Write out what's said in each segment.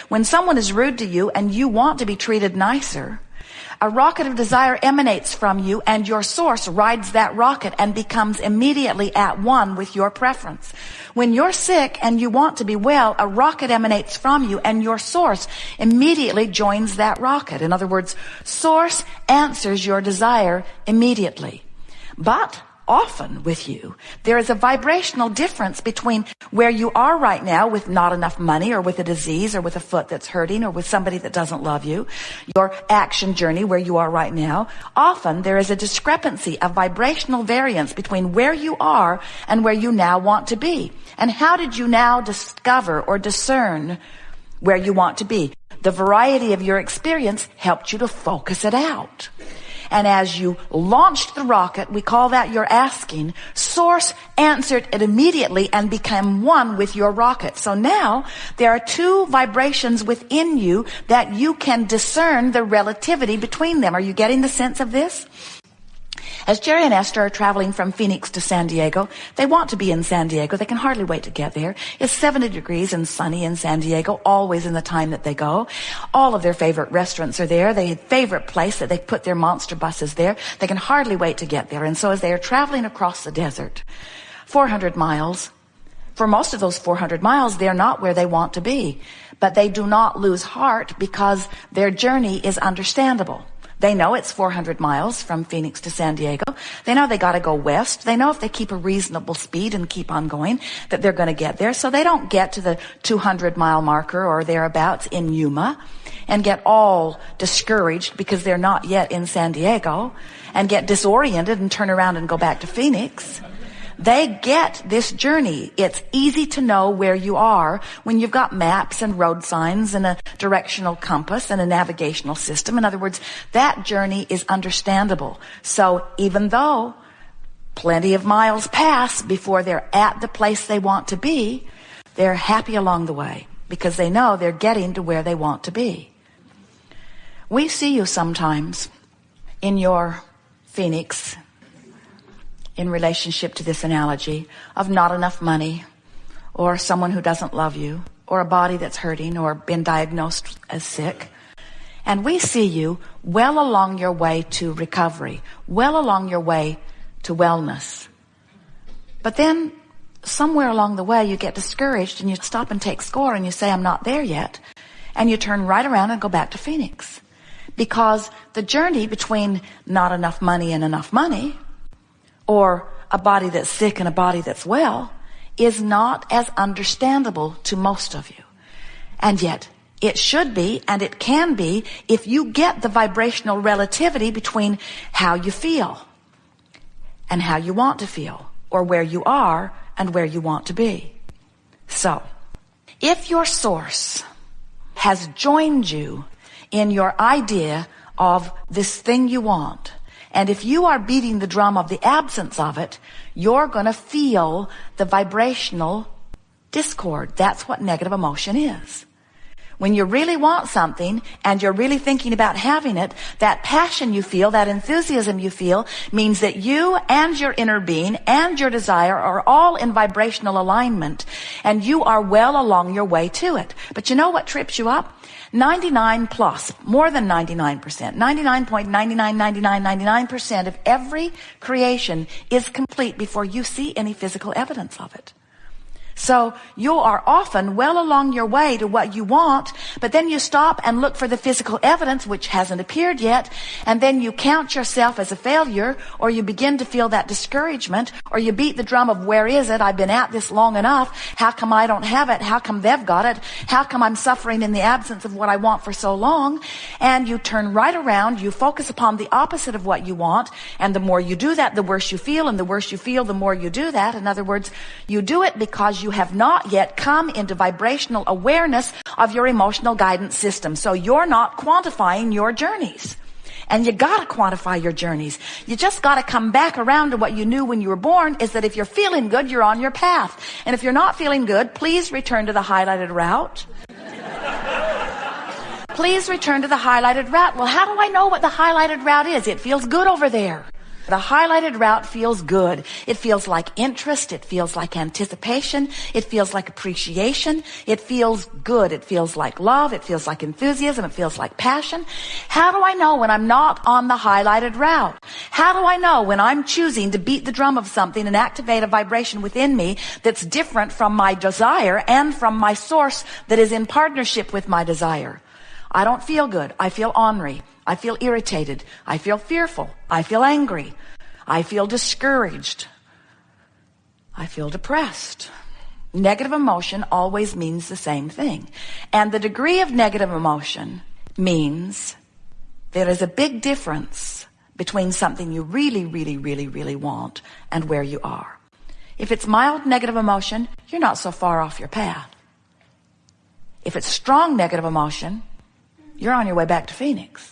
When someone is rude to you and you want to be treated nicer, a rocket of desire emanates from you, and your source rides that rocket and becomes immediately at one with your preference. When you're sick and you want to be well, a rocket emanates from you, and your source immediately joins that rocket. In other words, source answers your desire immediately. But often with you, there is a vibrational difference between where you are right now with not enough money, or with a disease, or with a foot that's hurting, or with somebody that doesn't love you, your action journey where you are right now. Often there is a discrepancy, a vibrational variance between where you are and where you now want to be. And how did you now discover or discern where you want to be? The variety of your experience helped you to focus it out. And as you launched the rocket, we call that your asking, source answered it immediately and became one with your rocket. So now there are two vibrations within you that you can discern the relativity between them. Are you getting the sense of this? As Jerry and Esther are traveling from Phoenix to San Diego, they want to be in San Diego. They can hardly wait to get there. It's 70 degrees and sunny in San Diego, always in the time that they go. All of their favorite restaurants are there. Their favorite place that they put their monster buses there. They can hardly wait to get there. And so as they are traveling across the desert, 400 miles, for most of those 400 miles, they're not where they want to be. But they do not lose heart because their journey is understandable. They know it's 400 miles from Phoenix to San Diego. They know they got to go west. They know if they keep a reasonable speed and keep on going that they're going to get there. So they don't get to the 200-mile marker or thereabouts in Yuma and get all discouraged because they're not yet in San Diego and get disoriented and turn around and go back to Phoenix. They get this journey. It's easy to know where you are when you've got maps and road signs and a directional compass and a navigational system. In other words, that journey is understandable. So even though plenty of miles pass before they're at the place they want to be, they're happy along the way because they know they're getting to where they want to be. We see you sometimes in your Phoenix in relationship to this analogy of not enough money, or someone who doesn't love you, or a body that's hurting, or been diagnosed as sick. And we see you well along your way to recovery, well along your way to wellness. But then somewhere along the way you get discouraged and you stop and take score and you say, I'm not there yet. And you turn right around and go back to Phoenix. Because the journey between not enough money and enough money, or a body that's sick and a body that's well, is not as understandable to most of you. And yet, it should be, and it can be, if you get the vibrational relativity between how you feel and how you want to feel, or where you are and where you want to be. So, if your source has joined you in your idea of this thing you want, and if you are beating the drum of the absence of it, you're going to feel the vibrational discord. That's what negative emotion is. When you really want something and you're really thinking about having it, that passion you feel, that enthusiasm you feel, means that you and your inner being and your desire are all in vibrational alignment, and you are well along your way to it. But you know what trips you up? 99 plus, more than 99%, 99.999999% of every creation is complete before you see any physical evidence of it. So you are often well along your way to what you want, but then you stop and look for the physical evidence which hasn't appeared yet, and then you count yourself as a failure, or you begin to feel that discouragement, or you beat the drum of where is it? I've been at this long enough. How come I don't have it? How come they've got it? How come I'm suffering in the absence of what I want for so long? And you turn right around, you focus upon the opposite of what you want, and the more you do that, the worse you feel, and the worse you feel, the more you do that. In other words, you do it because you have not yet come into vibrational awareness of your emotional guidance system. So you're not quantifying your journeys. And you gotta quantify your journeys. You just gotta come back around to what you knew when you were born, is that if you're feeling good, you're on your path. And if you're not feeling good, please return to the highlighted route. Please return to the highlighted route. Well, how do I know what the highlighted route is? It feels good over there. The highlighted route feels good. It feels like interest. It feels like anticipation. It feels like appreciation. It feels good. It feels like love. It feels like enthusiasm. It feels like passion. How do I know when I'm not on the highlighted route? How do I know when I'm choosing to beat the drum of something and activate a vibration within me that's different from my desire and from my source that is in partnership with my desire? I don't feel good. I feel ornery. I feel irritated. I feel fearful. I feel angry. I feel discouraged. I feel depressed. Negative emotion always means the same thing. And the degree of negative emotion means there is a big difference between something you really, really, really, really want and where you are. If it's mild negative emotion, you're not so far off your path. If it's strong negative emotion, you're on your way back to Phoenix.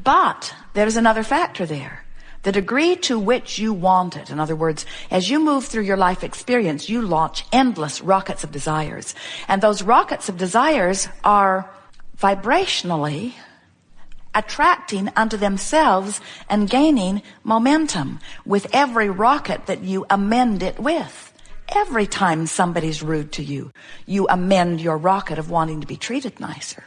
But there's another factor there. The degree to which you want it. In other words, as you move through your life experience, you launch endless rockets of desires. And those rockets of desires are vibrationally attracting unto themselves and gaining momentum with every rocket that you amend it with. Every time somebody's rude to you, you amend your rocket of wanting to be treated nicer.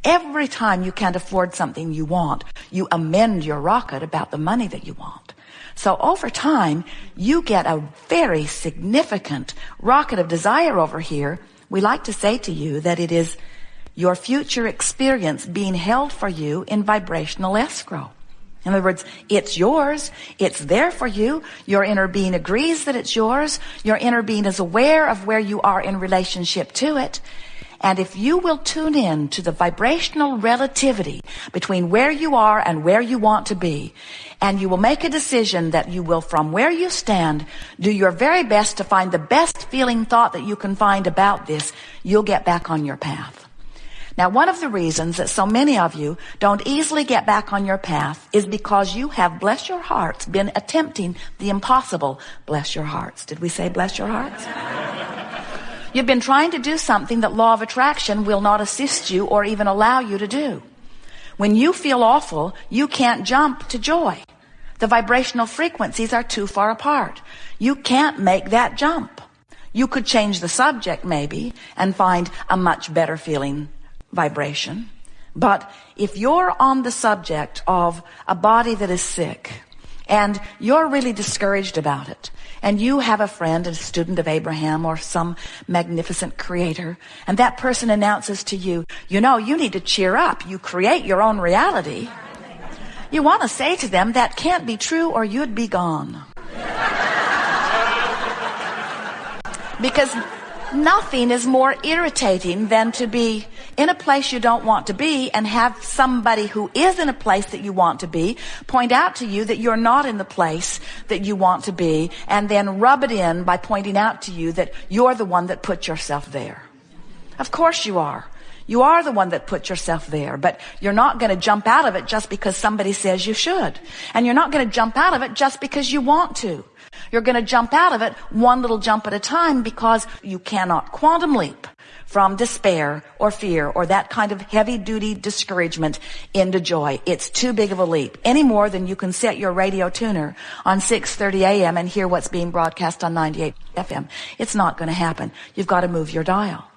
Every time you can't afford something you want, you amend your rocket about the money that you want. So over time, you get a very significant rocket of desire over here. We like to say to you that it is your future experience being held for you in vibrational escrow. In other words, it's yours. It's there for you. Your inner being agrees that it's yours. Your inner being is aware of where you are in relationship to it. And if you will tune in to the vibrational relativity between where you are and where you want to be, and you will make a decision that you will, from where you stand, do your very best to find the best feeling thought that you can find about this, you'll get back on your path. Now, one of the reasons that so many of you don't easily get back on your path is because you have, bless your hearts, been attempting the impossible. Bless your hearts. Did we say bless your hearts? You've been trying to do something that law of attraction will not assist you or even allow you to do. When you feel awful, you can't jump to joy. The vibrational frequencies are too far apart. You can't make that jump. You could change the subject maybe and find a much better feeling vibration. But if you're on the subject of a body that is sick and you're really discouraged about it, and you have a friend, a student of Abraham or some magnificent creator, and that person announces to you, you know, you need to cheer up. You create your own reality. You want to say to them, that can't be true or you'd be gone. Because nothing is more irritating than to be in a place you don't want to be and have somebody who is in a place that you want to be point out to you that you're not in the place that you want to be, and then rub it in by pointing out to you that you're the one that put yourself there. Of course you are. You are the one that put yourself there, but you're not going to jump out of it just because somebody says you should. And you're not going to jump out of it just because you want to. You're going to jump out of it one little jump at a time, because you cannot quantum leap from despair or fear or that kind of heavy-duty discouragement into joy. It's too big of a leap, any more than you can set your radio tuner on 6:30 a.m. and hear what's being broadcast on 98 FM. It's not going to happen. You've got to move your dial.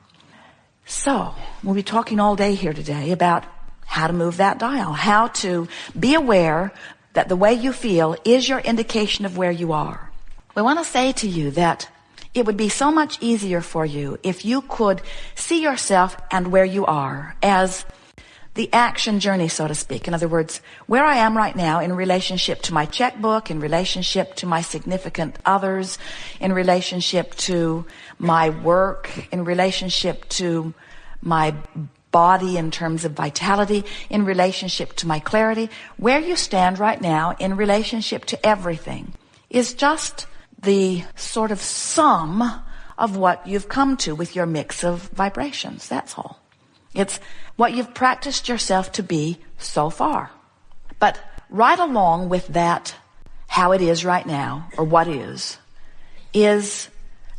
So we'll be talking all day here today about how to move that dial, how to be aware that the way you feel is your indication of where you are. We want to say to you that it would be so much easier for you if you could see yourself and where you are as the action journey, so to speak. In other words, where I am right now in relationship to my checkbook, in relationship to my significant others, in relationship to my work, in relationship to my body in terms of vitality, in relationship to my clarity. Where you stand right now in relationship to everything is just the sort of sum of what you've come to with your mix of vibrations. That's all. It's what you've practiced yourself to be so far. But right along with that, how it is right now, or what is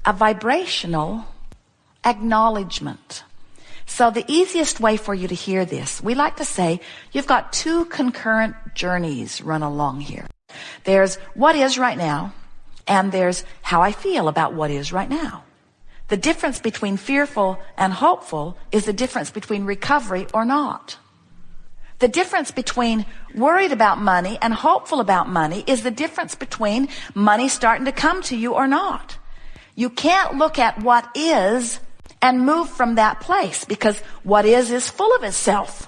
a vibrational acknowledgement So the easiest way for you to hear this, we like to say you've got two concurrent journeys run along here. There's what is right now, and there's how I feel about what is right now. The difference between fearful and hopeful is the difference between recovery or not. The difference between worried about money and hopeful about money is the difference between money starting to come to you or not. You can't look at what is and move from that place, because what is full of itself.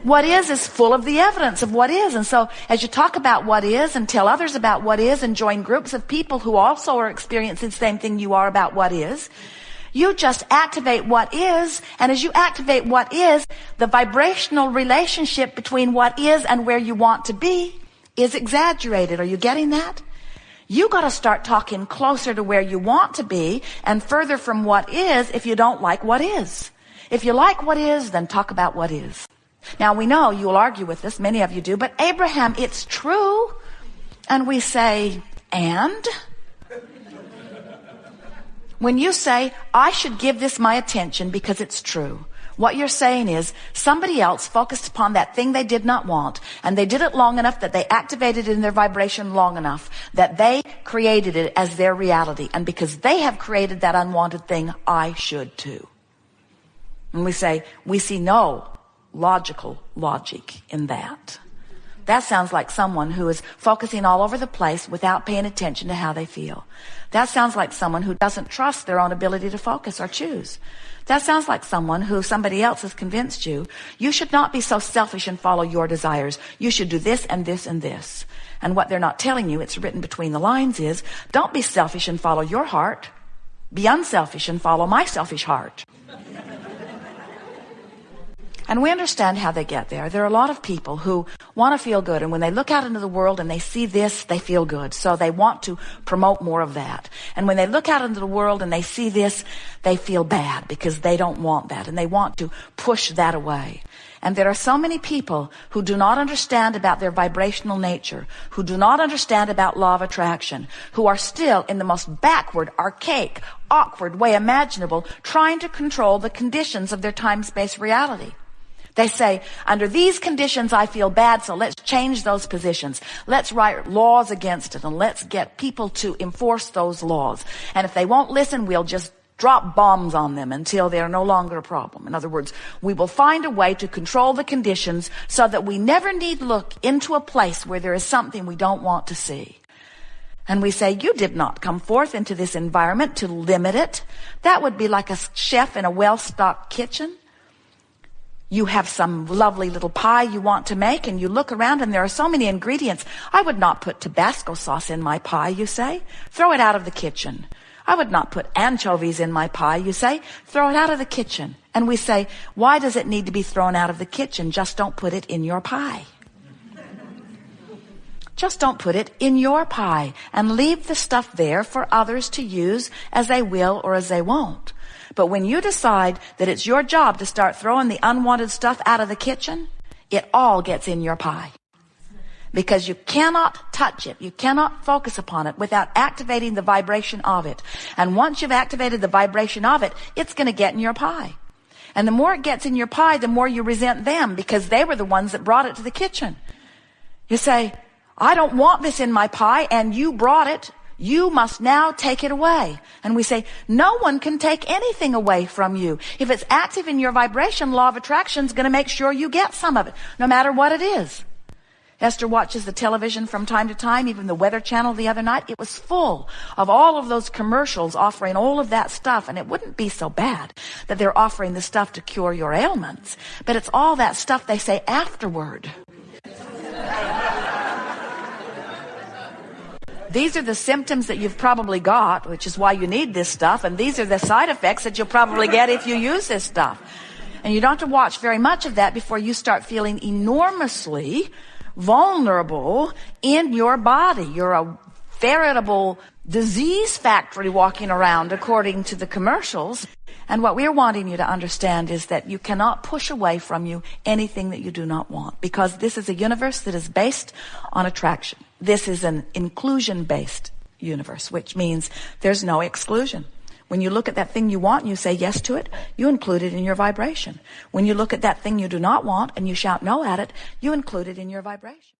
What is full of the evidence of what is. And so as you talk about what is and tell others about what is and join groups of people who also are experiencing the same thing you are about what is, you just activate what is. And as you activate what is, the vibrational relationship between what is and where you want to be is exaggerated. Are you getting that? You got to start talking closer to where you want to be and further from what is if you don't like what is. If you like what is, then talk about what is. Now we know you'll argue with this, many of you do, but Abraham, it's true. And we say, and? When you say, I should give this my attention because it's true, what you're saying is somebody else focused upon that thing they did not want, and they did it long enough that they activated it in their vibration long enough that they created it as their reality. And because they have created that unwanted thing, I should too. And we say, we see no logical logic in that. That sounds like someone who is focusing all over the place without paying attention to how they feel. That sounds like someone who doesn't trust their own ability to focus or choose. That sounds like someone who somebody else has convinced you should not be so selfish and follow your desires. You should do this and this and this. And what they're not telling you, it's written between the lines, is don't be selfish and follow your heart. Be unselfish and follow my selfish heart. And we understand how they get there. There are a lot of people who want to feel good, and when they look out into the world and they see this, they feel good. So they want to promote more of that. And when they look out into the world and they see this, they feel bad because they don't want that, and they want to push that away. And there are so many people who do not understand about their vibrational nature, who do not understand about law of attraction, who are still in the most backward, archaic, awkward way imaginable, trying to control the conditions of their time-space reality. They say, under these conditions I feel bad, so let's change those positions. Let's write laws against it, and let's get people to enforce those laws. And if they won't listen, we'll just drop bombs on them until they're no longer a problem. In other words, we will find a way to control the conditions so that we never need look into a place where there is something we don't want to see. And we say, you did not come forth into this environment to limit it. That would be like a chef in a well-stocked kitchen. You have some lovely little pie you want to make, and you look around and there are so many ingredients. I would not put Tabasco sauce in my pie, you say. Throw it out of the kitchen. I would not put anchovies in my pie, you say. Throw it out of the kitchen. And we say, why does it need to be thrown out of the kitchen? Just don't put it in your pie. Just don't put it in your pie, and leave the stuff there for others to use as they will or as they won't. But when you decide that it's your job to start throwing the unwanted stuff out of the kitchen, it all gets in your pie. Because you cannot touch it. You cannot focus upon it without activating the vibration of it. And once you've activated the vibration of it, it's going to get in your pie. And the more it gets in your pie, the more you resent them, because they were the ones that brought it to the kitchen. You say, I don't want this in my pie, and you brought it. You must now take it away. And we say, no one can take anything away from you. If it's active in your vibration, law of attraction is going to make sure you get some of it, no matter what it is. Esther watches the television from time to time, even the Weather Channel the other night. It was full of all of those commercials offering all of that stuff. And it wouldn't be so bad that they're offering the stuff to cure your ailments. But it's all that stuff they say afterward. These are the symptoms that you've probably got, which is why you need this stuff. And these are the side effects that you'll probably get if you use this stuff. And you don't have to watch very much of that before you start feeling enormously vulnerable in your body. You're a veritable disease factory walking around, according to the commercials. And what we're wanting you to understand is that you cannot push away from you anything that you do not want, because this is a universe that is based on attraction. This is an inclusion-based universe, which means there's no exclusion. When you look at that thing you want and you say yes to it, you include it in your vibration. When you look at that thing you do not want and you shout no at it, you include it in your vibration.